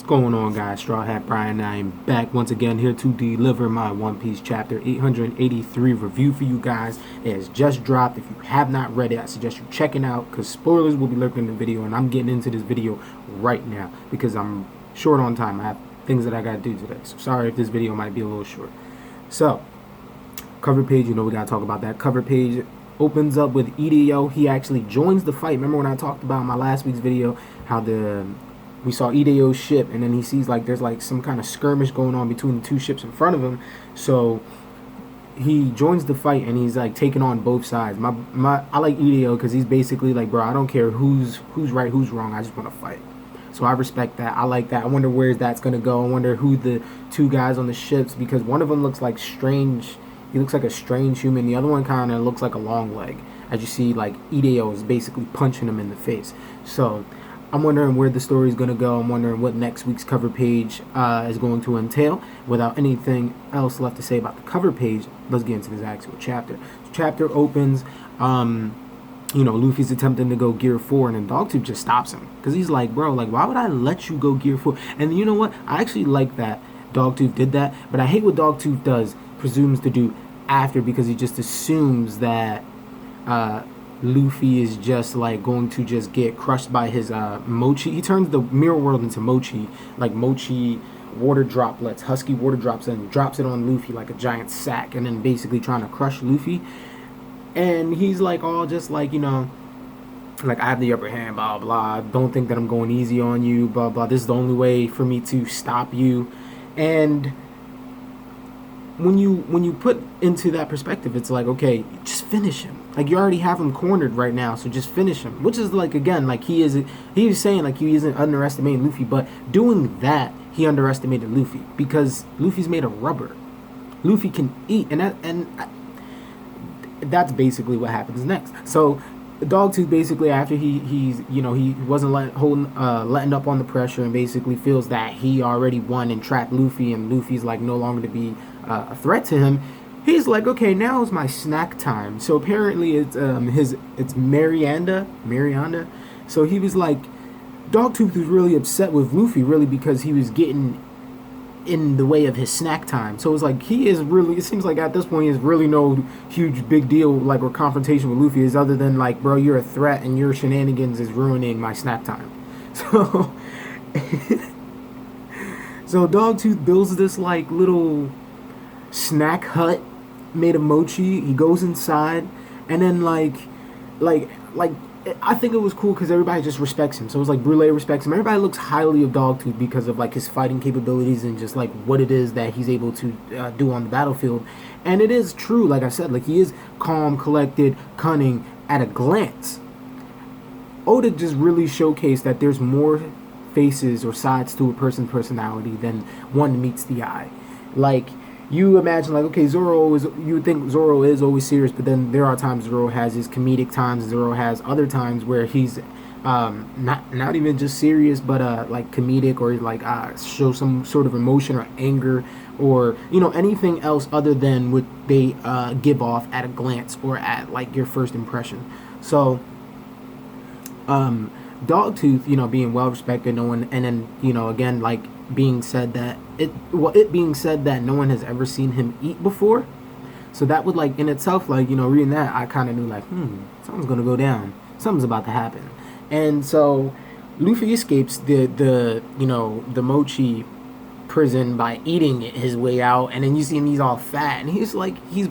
Going on, guys? Straw Hat Brian. I am back once again here to deliver my One Piece chapter 883 review for you guys. It has just dropped. If you have not read it, I suggest you check it out because spoilers will be lurking in the video, and I'm getting into this video right now because I'm short on time. I have things that I gotta do today, so sorry if this video might be a little short. So, cover page, you know we gotta talk about that. Cover page opens up with Ideo. He actually joins the fight. Remember when I talked about in my last week's video how we saw Ideo's ship, and then he sees like there's like some kind of skirmish going on between the two ships in front of him. So he joins the fight and he's like taking on both sides. I like Ideo because he's basically like, bro, I don't care who's right, who's wrong. I just want to fight. So I respect that. I like that. I wonder where that's gonna go. I wonder who the two guys on the ships, because one of them looks like strange. He looks like a strange human. The other one kind of looks like a long leg. As you see, like Ideo is basically punching him in the face. So I'm wondering where the story is going to go. I'm wondering what next week's cover page is going to entail. Without anything else left to say about the cover page, let's get into this actual chapter. The chapter opens, Luffy's attempting to go Gear 4, and then Dogtooth just stops him. Because he's like, bro, like, why would I let you go Gear 4? And you know what? I actually like that Dogtooth did that, but I hate what Dogtooth presumes to do after, because he just assumes that Luffy is just like going to just get crushed by his mochi. He turns the mirror world into mochi, like mochi water droplets, husky water drops, and drops it on Luffy like a giant sack, and then basically trying to crush Luffy. And he's like all just like, like, I have the upper hand, blah blah, don't think that I'm going easy on you, blah blah, this is the only way for me to stop you. And when you put into that perspective, it's like, okay, just finish him. Like, you already have him cornered right now, so just finish him. Which is like, again, like he was saying like he isn't underestimating Luffy, but doing that, he underestimated Luffy, because Luffy's made of rubber. Luffy can eat, and that's basically what happens next. So Dogtooth basically, after he wasn't letting up on the pressure, and basically feels that he already won and trapped Luffy, and Luffy's like no longer to be a threat to him. He's like, okay, now is my snack time. So apparently it's Marianda. So he was like, Dogtooth was really upset with Luffy, really, because he was getting in the way of his snack time. So it's like, it seems like at this point he has really no huge big deal like or confrontation with Luffy, is other than like, bro, you're a threat and your shenanigans is ruining my snack time. So so Dogtooth builds this like little snack hut made of mochi. He goes inside, and then like I think it was cool because everybody just respects him. So it's like Brule respects him. Everybody looks highly of Dogtooth because of like his fighting capabilities and just like what it is that he's able to do on the battlefield. And it is true, like I said, like he is calm, collected, cunning at a glance. Oda just really showcased that there's more faces or sides to a person's personality than one meets the eye. Like, you imagine, like, okay, you would think Zoro is always serious, but then there are times Zoro has his comedic times. Zoro has other times where he's not even just serious, but like comedic, or like show some sort of emotion or anger, or anything else other than what they give off at a glance or at like your first impression. So Dogtooth, being well respected, no one, and then again, like, being said that no one has ever seen him eat before. So that would, like, in itself, like, reading that, I kind of knew, like, something's gonna go down, something's about to happen. And so Luffy escapes the mochi prison by eating his way out, and then you see him, he's all fat, and he's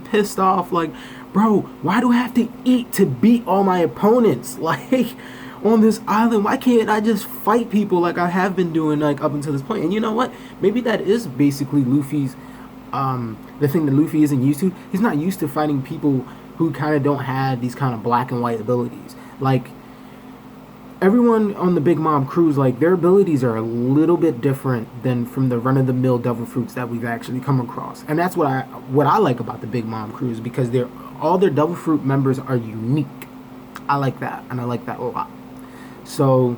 pissed off, like, bro, why do I have to eat to beat all my opponents? Like, on this island, why can't I just fight people like I have been doing, like, up until this point? And you know what? Maybe that is basically Luffy's, the thing that Luffy isn't used to. He's not used to fighting people who kind of don't have these kind of black and white abilities. Like, everyone on the Big Mom cruise, like, their abilities are a little bit different than from the run-of-the-mill devil fruits that we've actually come across. And that's what I like about the Big Mom cruise, because all their devil fruit members are unique. I like that, and I like that a lot. So,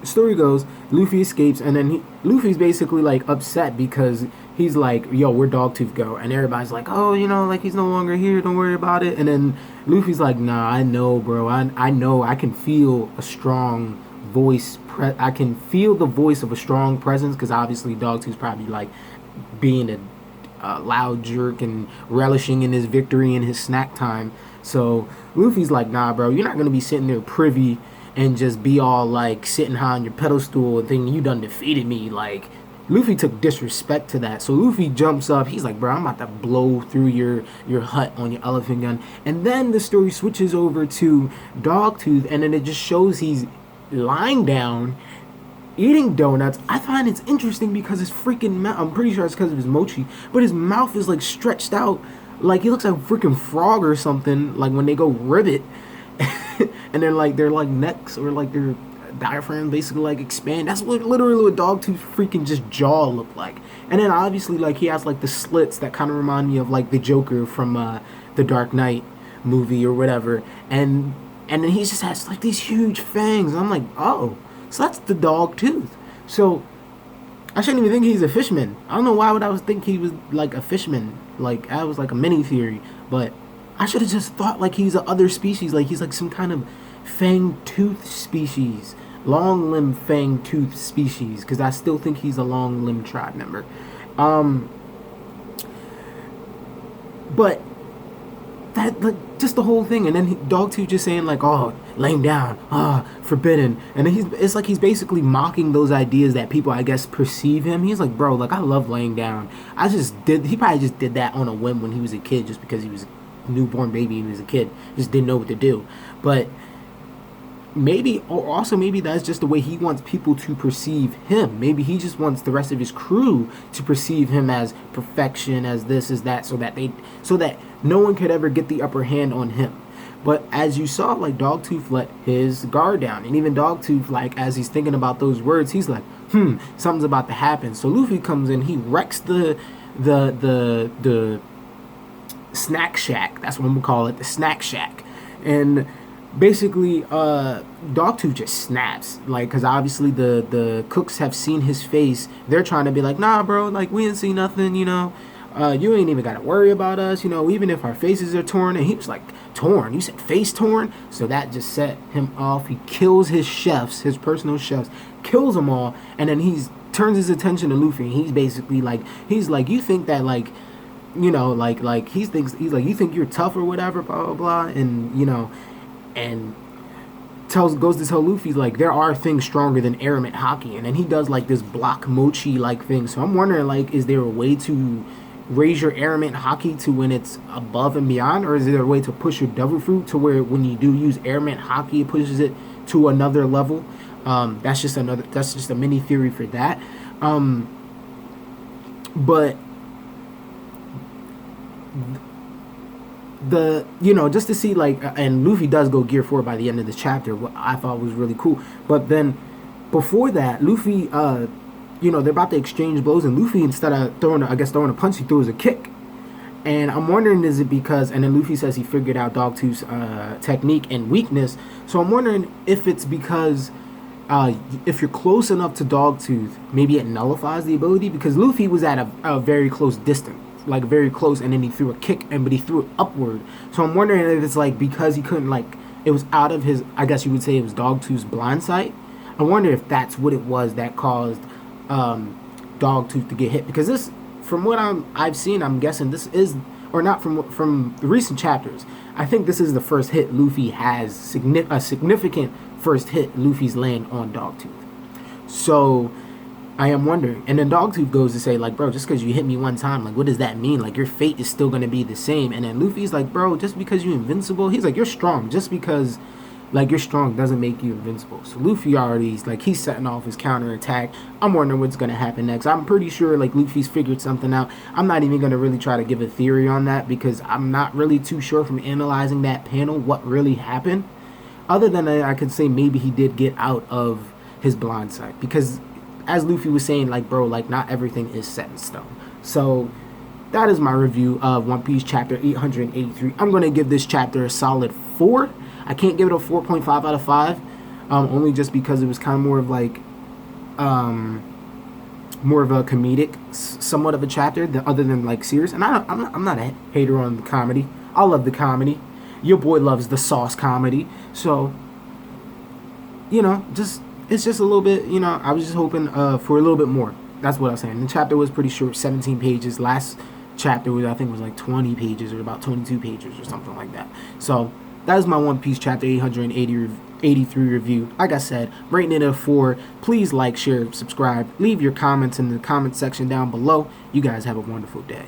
story goes, Luffy escapes, and then Luffy's basically like upset because he's like, yo, where'd Dogtooth go? And everybody's like, oh, like he's no longer here, don't worry about it. And then Luffy's like, nah, I know, bro, I know, I can feel a strong voice I can feel the voice of a strong presence, because obviously Dogtooth's probably like being a loud jerk and relishing in his victory in his snack time. So Luffy's like, nah, bro, you're not gonna be sitting there privy and just be all like sitting high on your pedestal and thinking you done defeated me. Like, Luffy took disrespect to that. So Luffy jumps up. He's like, bro, I'm about to blow through your hut on your elephant gun. And then the story switches over to Dogtooth, and then it just shows he's lying down, eating donuts. I find it's interesting because his freaking mouth, I'm pretty sure it's because of his mochi, but his mouth is like stretched out. Like, he looks like a freaking frog or something, like when they go ribbit. And they're like necks or like their diaphragm basically like expand. That's what literally what Dogtooth's freaking just jaw looked like. And then obviously like he has like the slits that kind of remind me of like the Joker from the Dark Knight movie or whatever. And then he just has like these huge fangs. And I'm like, oh, so that's the Dogtooth. So I shouldn't even think he's a fishman. I don't know why would I think he was like a fishman. Like, that was like a mini theory, but I should have just thought like he's a other species, like he's like some kind of fang tooth species, long limb fang tooth species, because I still think he's a long limb tribe member. But that, like, just the whole thing, and then Dogtooth just saying like, oh, laying down, forbidden, and then it's like he's basically mocking those ideas that people, I guess, perceive him. He's like, bro, like, I love laying down. He probably just did that on a whim when he was a kid, just because he was a newborn baby and he was a kid, just didn't know what to do. But maybe, or also maybe that's just the way he wants people to perceive him. Maybe he just wants the rest of his crew to perceive him as perfection, as this, as that, so that no one could ever get the upper hand on him. But as you saw, like, Dogtooth let his guard down, and even Dogtooth, like, as he's thinking about those words, he's like, something's about to happen. So Luffy comes in, he wrecks the snack shack. That's what I'm gonna call it, the snack shack. And basically, Dogtooth just snaps, like, because obviously the cooks have seen his face. They're trying to be like, nah, bro, like, we didn't see nothing, you know. You ain't even gotta worry about us, you know, even if our faces are torn. And he was like, torn? You said face torn? So that just set him off. He kills his chefs, his personal chefs, kills them all, and then he turns his attention to Luffy, and he's basically like, you think that, like, you know, like he's like, you think you're tough or whatever, blah blah blah, and, you know, and goes to tell Luffy, like, there are things stronger than airment hockey. And then he does like this block mochi like thing. So I'm wondering, like, is there a way to raise your airment hockey to when it's above and beyond, or is there a way to push your devil fruit to where when you do use airment hockey, it pushes it to another level? That's just a mini theory for that. But you know, just to see, like, and Luffy does go Gear 4 by the end of the chapter, what I thought was really cool. But then before that, Luffy, you know, they're about to exchange blows, and Luffy, instead of throwing a punch, he throws a kick. And I'm wondering, is it because, and then Luffy says he figured out Dogtooth's technique and weakness. So I'm wondering if it's because if you're close enough to Dogtooth, maybe it nullifies the ability, because Luffy was at a very close distance, like very close, and then he threw a kick, but he threw it upward. So I'm wondering if it's like because he couldn't, like, it was out of his, I guess you would say it was Dogtooth's blind sight. I wonder if that's what it was that caused Dogtooth to get hit, because this, from what I've seen, I'm guessing this is, or not from the recent chapters, I think this is the first hit Luffy has, a significant first hit Luffy's land on Dogtooth. So I am wondering. And then Dogtooth goes to say, like, bro, just because you hit me one time, like, what does that mean? Like, your fate is still going to be the same. And then Luffy's like, bro, just because you're invincible, he's like, you're strong. Just because, like, you're strong doesn't make you invincible. So Luffy already, like, he's setting off his counterattack. I'm wondering what's going to happen next. I'm pretty sure, like, Luffy's figured something out. I'm not even going to really try to give a theory on that, because I'm not really too sure from analyzing that panel what really happened. Other than that, I could say maybe he did get out of his blind sight, because as Luffy was saying, like, bro, like, not everything is set in stone. So that is my review of One Piece chapter 883. I'm going to give this chapter a solid 4. I can't give it a 4.5 out of 5, only just because it was kind of more of like more of a comedic, somewhat of a chapter, other than like serious. And I'm not a hater on the comedy. I love the comedy. Your boy loves the sauce comedy. So, you know, just it's just a little bit, you know, I was just hoping for a little bit more. That's what I was saying. The chapter was pretty short, 17 pages. Last chapter was, I think, was like 20 pages or about 22 pages or something like that. So that is my One Piece chapter 883 review. Like I said, rating it a 4. Please like, share, subscribe. Leave your comments in the comment section down below. You guys have a wonderful day.